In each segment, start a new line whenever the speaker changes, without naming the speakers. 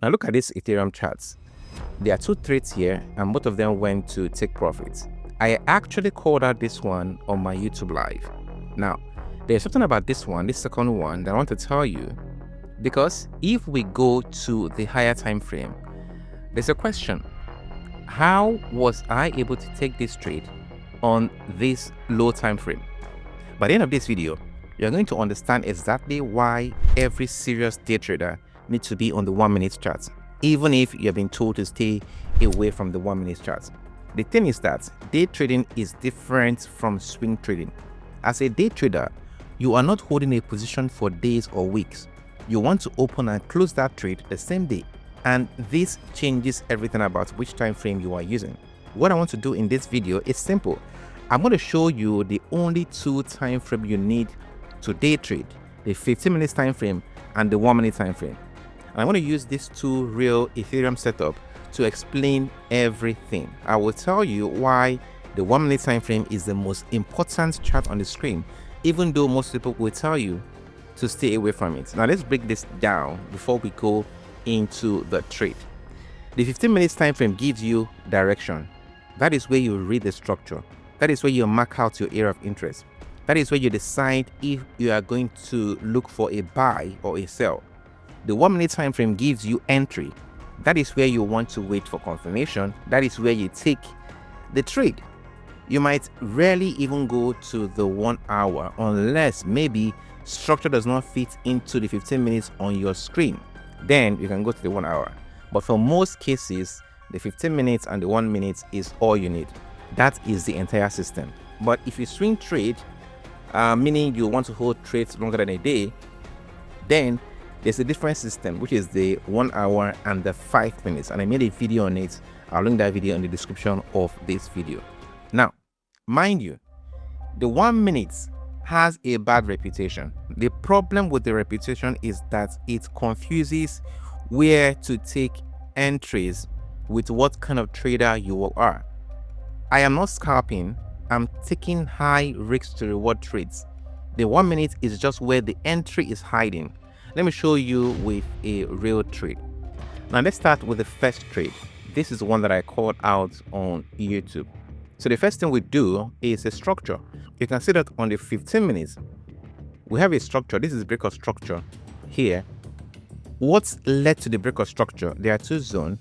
Now look at these Ethereum charts. There are two trades here and both of them went to take profits. I actually called out this one on my YouTube live. Now, there's something about this one, this second one, that I want to tell you, because if we go to the higher time frame, there's a question. How was I able to take this trade on this low time frame? By the end of this video, you're going to understand exactly why every serious day trader needs to be on the 1 minute chart, even if you've been told to stay away from the 1 minute chart. The thing is that day trading is different from swing trading. As a day trader, you are not holding a position for days or weeks. You want to open and close that trade the same day, and this changes everything about which time frame you are using. What I want to do in this video is simple. I'm going to show you the only two time frame you need to day trade: the 15 minutes time frame and the 1 minute time frame. And I'm going to use these two real Ethereum setup to explain everything. I will tell you why the 1 minute time frame is the most important chart on the screen, even though most people will tell you to stay away from it. Now let's break this down before we go into the trade. The 15 minutes time frame gives you direction. That is where you read the structure. That is where you mark out your area of interest. That is where you decide if you are going to look for a buy or a sell. The 1 minute time frame gives you entry. That is where you want to wait for confirmation. That is where you take the trade. You might rarely even go to the 1 hour unless maybe structure does not fit into the 15 minutes on your screen. Then you can go to the 1 hour. But for most cases, the 15 minutes and the 1 minute is all you need. That is the entire system. But if you swing trade, meaning you want to hold trades longer than a day, then there's a different system, which is the 1 hour and the 5 minutes. And I made a video on it. I'll link that video in the description of this video. Now, mind you, the 1 minute has a bad reputation. The problem with the reputation is that it confuses where to take entries with what kind of trader you are. I am not scalping. I'm taking high risk to reward trades. The 1 minute is just where the entry is hiding. Let me show you with a real trade. Now let's start with the first trade. This is one that I called out on YouTube. So the first thing we do is a structure. You can see that on the 15 minutes, we have a structure. This is break of structure here. What's led to the break of structure? There are two zones.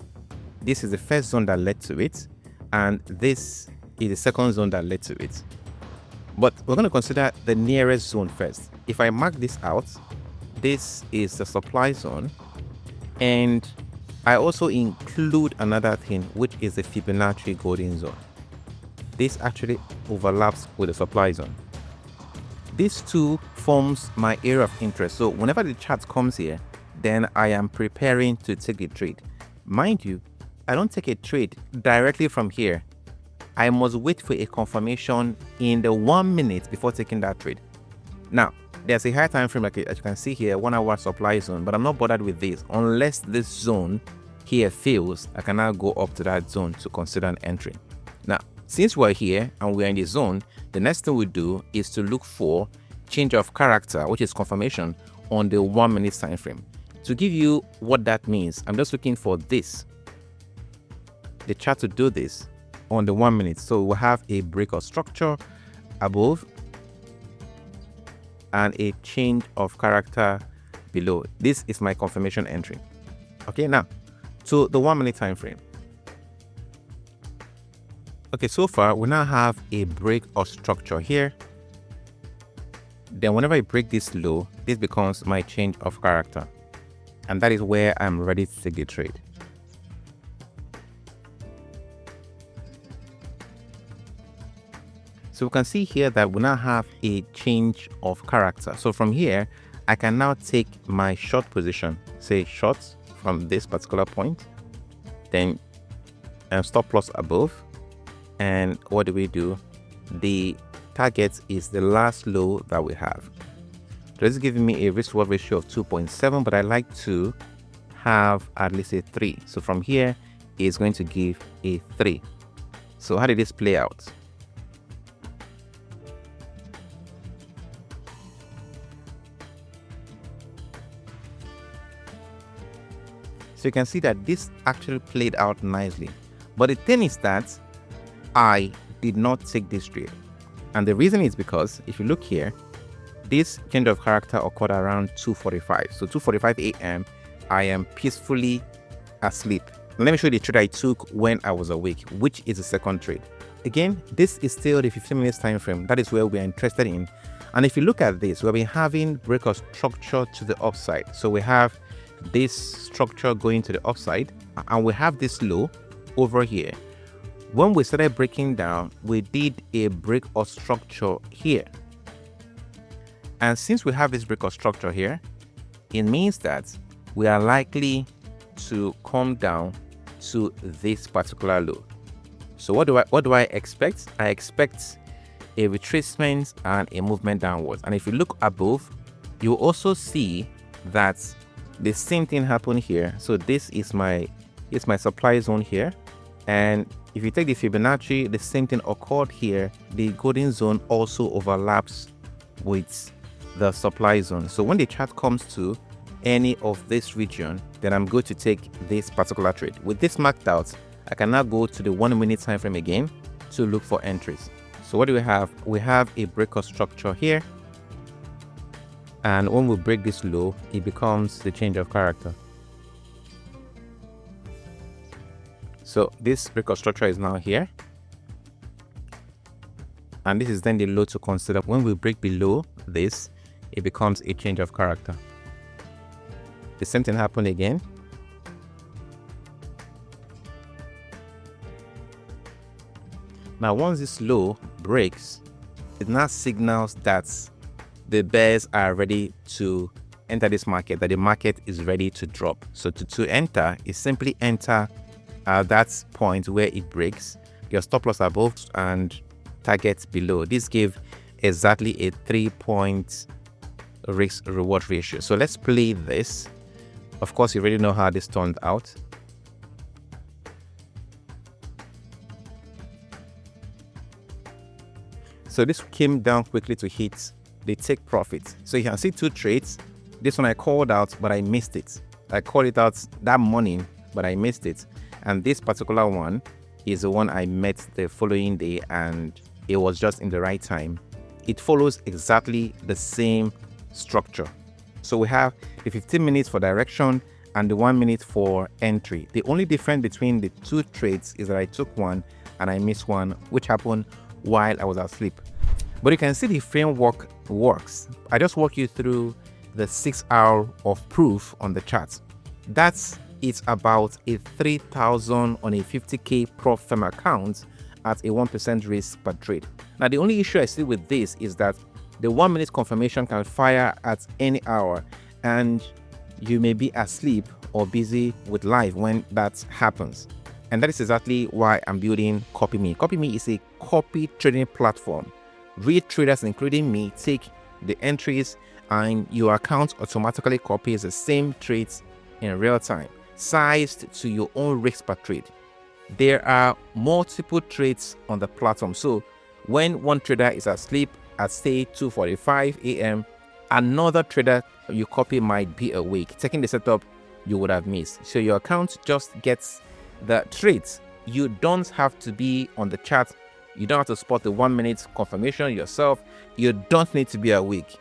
This is the first zone that led to it, and this is the second zone that led to it. But we're going to consider the nearest zone first. If I mark this out, this is the supply zone, and I also include another thing, which is the Fibonacci golden zone. This actually overlaps with the supply zone. These two forms my area of interest. So whenever the chart comes here, then I am preparing to take a trade. Mind you, I don't take a trade directly from here. I must wait for a confirmation in the 1 minute before taking that trade. Now, there's a high time frame, like as you can see here, 1 hour supply zone, but I'm not bothered with this. Unless this zone here fails, I can now go up to that zone to consider an entry. Now, since we're here and we're in the zone, the next thing we do is to look for change of character, which is confirmation on the 1 minute time frame. To give you what that means, I'm just looking for this, the chart to do this on the 1 minute. So we'll have a break of structure above and a change of character below. This is my confirmation entry. Okay, now to the 1 minute time frame. Okay, so far we now have a break of structure here. Then whenever I break this low, this becomes my change of character, and that is where I'm ready to take the trade. So we can see here that we now have a change of character. So from here, I can now take my short position, say short from this particular point, then stop loss above. And what do we do? The target is the last low that we have. So this is giving me a risk reward ratio of 2.7, but I like to have at least a 3. So from here, it's going to give a 3. So how did this play out? So you can see that this actually played out nicely. But the thing is that I did not take this trade. And the reason is because if you look here, this change of character occurred around 2:45. So 2:45 a.m. I am peacefully asleep. Let me show you the trade I took when I was awake, which is the second trade. Again, this is still the 15 minutes time frame. That is where we are interested in. And if you look at this, we'll be having break of structure to the upside. So we have this structure going to the upside, and we have this low over here. When we started breaking down, we did a break of structure here. And since we have this break of structure here, it means that we are likely to come down to this particular low. So what do I expect? I expect a retracement and a movement downwards. And if you look above, you will also see that the same thing happened here. So this is my supply zone here, and if you take the Fibonacci, the same thing occurred here. The golden zone also overlaps with the supply zone. So when the chart comes to any of this region, then I'm going to take this particular trade. With this marked out, I can now go to the 1 minute time frame again to look for entries. So what do we have? We have a break of structure here, and when we break this low, it becomes the change of character. So this break of structure is now here, and this is then the low to consider. When we break below this, it becomes a change of character. The same thing happened again. Now once this low breaks, it now signals that the bears are ready to enter this market, that the market is ready to drop. So to enter is simply enter at that point where it breaks, your stop loss above and target below. This gave exactly a 3-point risk reward ratio. So let's play this. Of course, you already know how this turned out. So this came down quickly to hit the take profit. So you can see two trades. This one I called out, but I missed it. I called it out that morning, but I missed it. And this particular one is the one I met the following day, and it was just in the right time. It follows exactly the same structure. So we have the 15 minutes for direction and the 1 minute for entry. The only difference between the two trades is that I took one and I missed one, which happened while I was asleep. But you can see the framework works. I just walk you through the 6 hour of proof on the chart. That's it's about a 3,000 on a 50k prop firm account at a 1% risk per trade. Now the only issue I see with this is that the 1 minute confirmation can fire at any hour, and you may be asleep or busy with live when that happens. And that is exactly why I'm building CopyMe. CopyMe is a copy trading platform. Real traders, including me, take the entries and your account automatically copies the same trades in real time, sized to your own risk per trade. There are multiple trades on the platform. So when one trader is asleep at say 2:45 a.m., another trader you copy might be awake, taking the setup you would have missed. So your account just gets the trades. You don't have to be on the chart. You don't have to spot the 1 minute confirmation yourself. You don't need to be awake.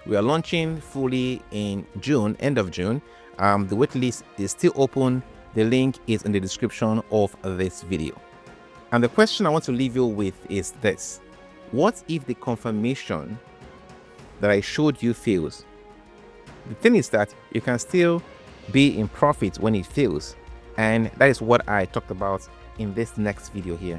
We are launching fully in June, end of June. The waitlist is still open. The link is in the description of this video. And the question I want to leave you with is this: what if the confirmation that I showed you fails? The thing is that you can still be in profit when it fails, and that is what I talked about in this next video here.